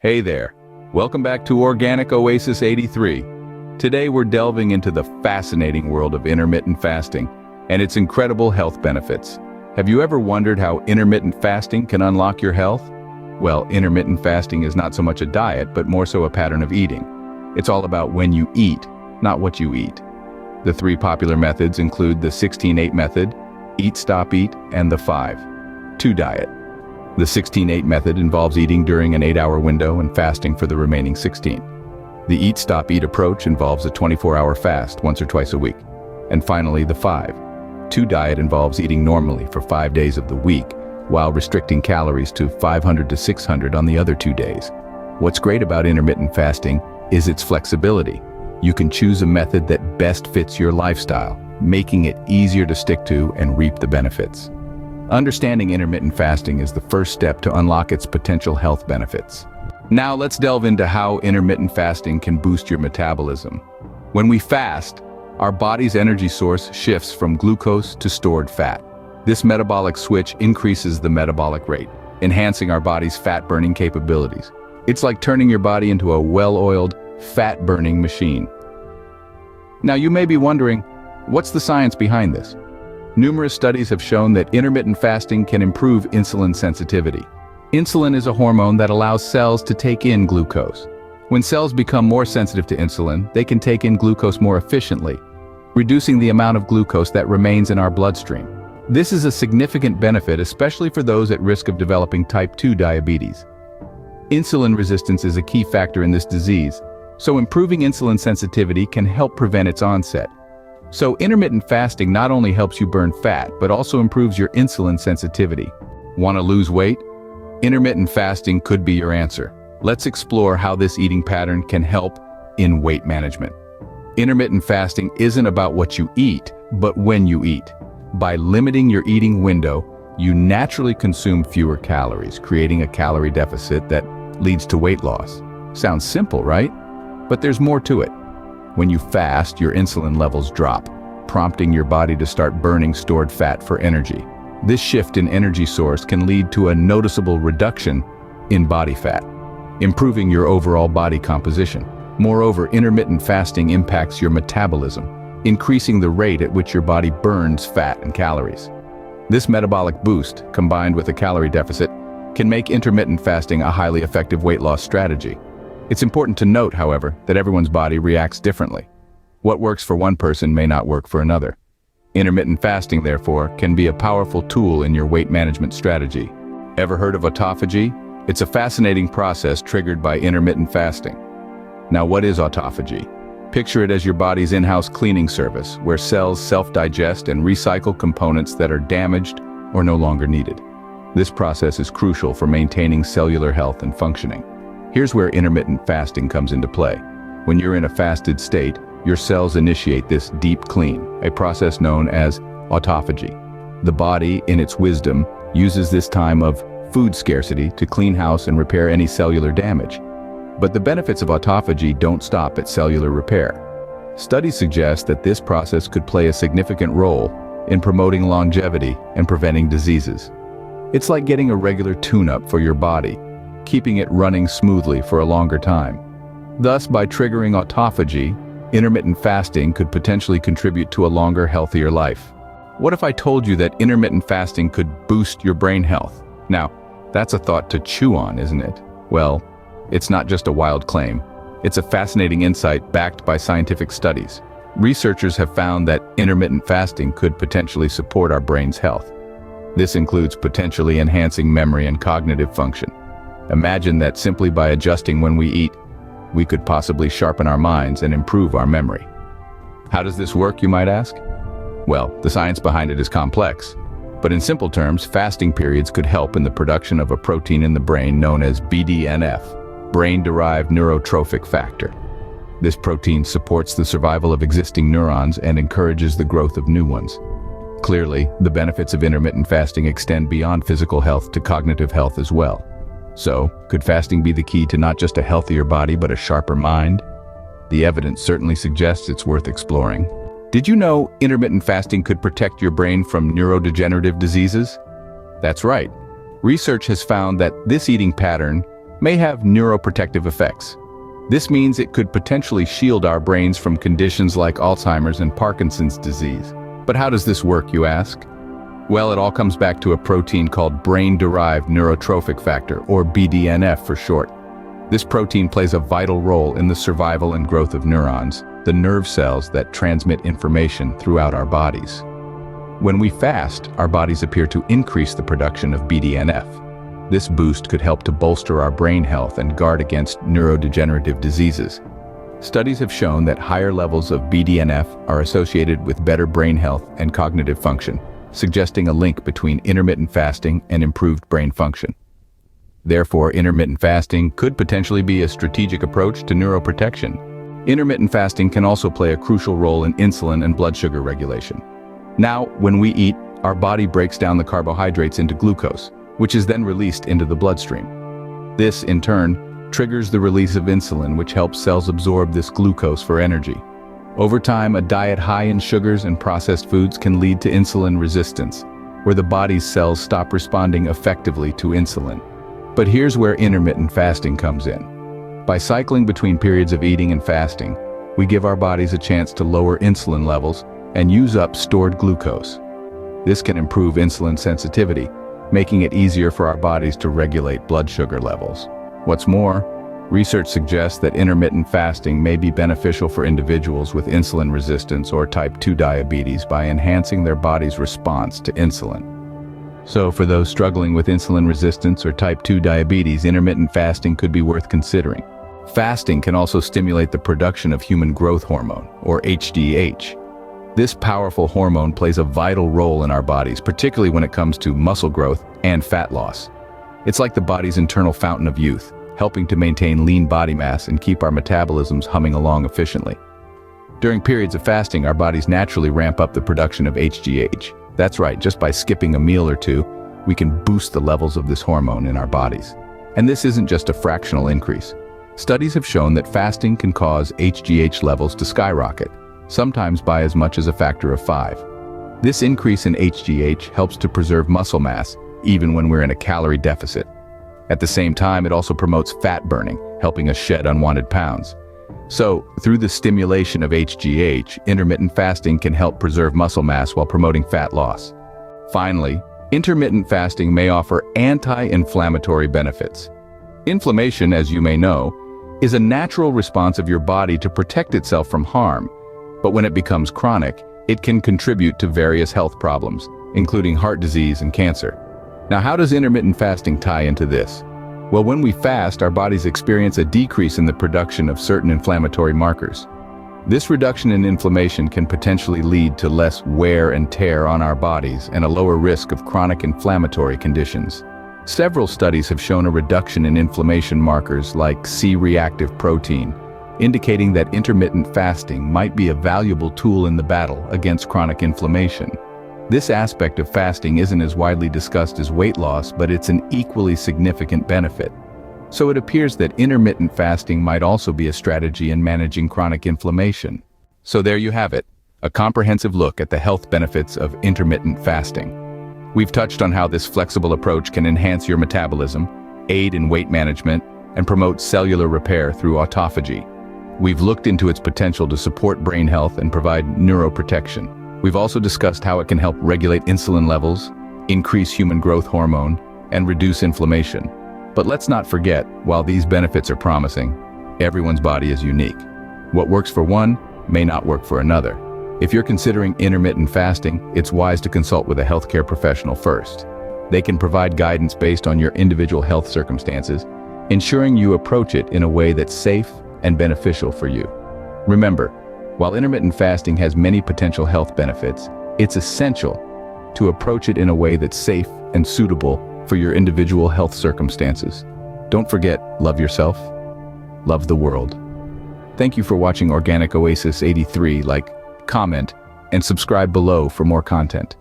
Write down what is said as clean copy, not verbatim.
Hey there, welcome back to Organic Oasis 83. Today we're delving into the fascinating world of intermittent fasting and its incredible health benefits. Have you ever wondered how intermittent fasting can unlock your health? Well, intermittent fasting is not so much a diet, but more so a pattern of eating. It's all about when you eat, not what you eat. The three popular methods include the 16-8 method, Eat, Stop, Eat, and the 5-2 diet. The 16-8 method involves eating during an 8-hour window and fasting for the remaining 16. The Eat, Stop, Eat approach involves a 24-hour fast once or twice a week. And finally, the 5-2 diet involves eating normally for 5 days of the week, while restricting calories to 500 to 600 on the other 2 days. What's great about intermittent fasting is its flexibility. You can choose a method that best fits your lifestyle, making it easier to stick to and reap the benefits. Understanding intermittent fasting is the first step to unlock its potential health benefits. Now let's delve into how intermittent fasting can boost your metabolism. When we fast, our body's energy source shifts from glucose to stored fat. This metabolic switch increases the metabolic rate, enhancing our body's fat-burning capabilities. It's like turning your body into a well-oiled, fat-burning machine. Now you may be wondering, what's the science behind this? Numerous studies have shown that intermittent fasting can improve insulin sensitivity. Insulin is a hormone that allows cells to take in glucose. When cells become more sensitive to insulin, they can take in glucose more efficiently, reducing the amount of glucose that remains in our bloodstream. This is a significant benefit, especially for those at risk of developing type 2 diabetes. Insulin resistance is a key factor in this disease, so improving insulin sensitivity can help prevent its onset. So intermittent fasting not only helps you burn fat, but also improves your insulin sensitivity. Want to lose weight? Intermittent fasting could be your answer. Let's explore how this eating pattern can help in weight management. Intermittent fasting isn't about what you eat, but when you eat. By limiting your eating window, you naturally consume fewer calories, creating a calorie deficit that leads to weight loss. Sounds simple, right? But there's more to it. When you fast, your insulin levels drop, prompting your body to start burning stored fat for energy. This shift in energy source can lead to a noticeable reduction in body fat, improving your overall body composition. Moreover, intermittent fasting impacts your metabolism, increasing the rate at which your body burns fat and calories. This metabolic boost, combined with a calorie deficit, can make intermittent fasting a highly effective weight loss strategy. It's important to note, however, that everyone's body reacts differently. What works for one person may not work for another. Intermittent fasting, therefore, can be a powerful tool in your weight management strategy. Ever heard of autophagy? It's a fascinating process triggered by intermittent fasting. Now, what is autophagy? Picture it as your body's in-house cleaning service, where cells self-digest and recycle components that are damaged or no longer needed. This process is crucial for maintaining cellular health and functioning. Here's where intermittent fasting comes into play. When you're in a fasted state, your cells initiate this deep clean, a process known as autophagy. The body, in its wisdom, uses this time of food scarcity to clean house and repair any cellular damage. But the benefits of autophagy don't stop at cellular repair. Studies suggest that this process could play a significant role in promoting longevity and preventing diseases. It's like getting a regular tune-up for your body, keeping it running smoothly for a longer time. Thus, by triggering autophagy, intermittent fasting could potentially contribute to a longer, healthier life. What if I told you that intermittent fasting could boost your brain health? Now, that's a thought to chew on, isn't it? Well, it's not just a wild claim. It's a fascinating insight backed by scientific studies. Researchers have found that intermittent fasting could potentially support our brain's health. This includes potentially enhancing memory and cognitive function. Imagine that simply by adjusting when we eat, we could possibly sharpen our minds and improve our memory. How does this work, you might ask? Well, the science behind it is complex. But in simple terms, fasting periods could help in the production of a protein in the brain known as BDNF, brain-derived neurotrophic factor. This protein supports the survival of existing neurons and encourages the growth of new ones. Clearly, the benefits of intermittent fasting extend beyond physical health to cognitive health as well. So, could fasting be the key to not just a healthier body but a sharper mind? The evidence certainly suggests it's worth exploring. Did you know intermittent fasting could protect your brain from neurodegenerative diseases? That's right. Research has found that this eating pattern may have neuroprotective effects. This means it could potentially shield our brains from conditions like Alzheimer's and Parkinson's disease. But how does this work, you ask? Well, it all comes back to a protein called brain-derived neurotrophic factor, or BDNF for short. This protein plays a vital role in the survival and growth of neurons, the nerve cells that transmit information throughout our bodies. When we fast, our bodies appear to increase the production of BDNF. This boost could help to bolster our brain health and guard against neurodegenerative diseases. Studies have shown that higher levels of BDNF are associated with better brain health and cognitive function, suggesting a link between intermittent fasting and improved brain function. Therefore, intermittent fasting could potentially be a strategic approach to neuroprotection. Intermittent fasting can also play a crucial role in insulin and blood sugar regulation. Now, when we eat, our body breaks down the carbohydrates into glucose, which is then released into the bloodstream. This, in turn, triggers the release of insulin, which helps cells absorb this glucose for energy. Over time, a diet high in sugars and processed foods can lead to insulin resistance, where the body's cells stop responding effectively to insulin. But here's where intermittent fasting comes in. By cycling between periods of eating and fasting, we give our bodies a chance to lower insulin levels and use up stored glucose. This can improve insulin sensitivity, making it easier for our bodies to regulate blood sugar levels. What's more, research suggests that intermittent fasting may be beneficial for individuals with insulin resistance or type 2 diabetes by enhancing their body's response to insulin. So for those struggling with insulin resistance or type 2 diabetes, intermittent fasting could be worth considering. Fasting can also stimulate the production of human growth hormone, or HGH. This powerful hormone plays a vital role in our bodies, particularly when it comes to muscle growth and fat loss. It's like the body's internal fountain of youth, helping to maintain lean body mass and keep our metabolisms humming along efficiently. During periods of fasting, our bodies naturally ramp up the production of HGH. That's right, just by skipping a meal or two, we can boost the levels of this hormone in our bodies. And this isn't just a fractional increase. Studies have shown that fasting can cause HGH levels to skyrocket, sometimes by as much as a factor of 5. This increase in HGH helps to preserve muscle mass, even when we're in a calorie deficit. At the same time, it also promotes fat burning, helping us shed unwanted pounds. So, through the stimulation of HGH, intermittent fasting can help preserve muscle mass while promoting fat loss. Finally, intermittent fasting may offer anti-inflammatory benefits. Inflammation, as you may know, is a natural response of your body to protect itself from harm, but when it becomes chronic, it can contribute to various health problems, including heart disease and cancer. Now, how does intermittent fasting tie into this? Well, when we fast, our bodies experience a decrease in the production of certain inflammatory markers. This reduction in inflammation can potentially lead to less wear and tear on our bodies and a lower risk of chronic inflammatory conditions. Several studies have shown a reduction in inflammation markers like C-reactive protein, indicating that intermittent fasting might be a valuable tool in the battle against chronic inflammation. This aspect of fasting isn't as widely discussed as weight loss, but it's an equally significant benefit. So it appears that intermittent fasting might also be a strategy in managing chronic inflammation. So there you have it, a comprehensive look at the health benefits of intermittent fasting. We've touched on how this flexible approach can enhance your metabolism, aid in weight management, and promote cellular repair through autophagy. We've looked into its potential to support brain health and provide neuroprotection. We've also discussed how it can help regulate insulin levels, increase human growth hormone, and reduce inflammation. But let's not forget, while these benefits are promising, everyone's body is unique. What works for one may not work for another. If you're considering intermittent fasting, it's wise to consult with a healthcare professional first. They can provide guidance based on your individual health circumstances, ensuring you approach it in a way that's safe and beneficial for you. Remember, while intermittent fasting has many potential health benefits, it's essential to approach it in a way that's safe and suitable for your individual health circumstances. Don't forget, love yourself, love the world. Thank you for watching Organic Oasis 83. Like, comment, and subscribe below for more content.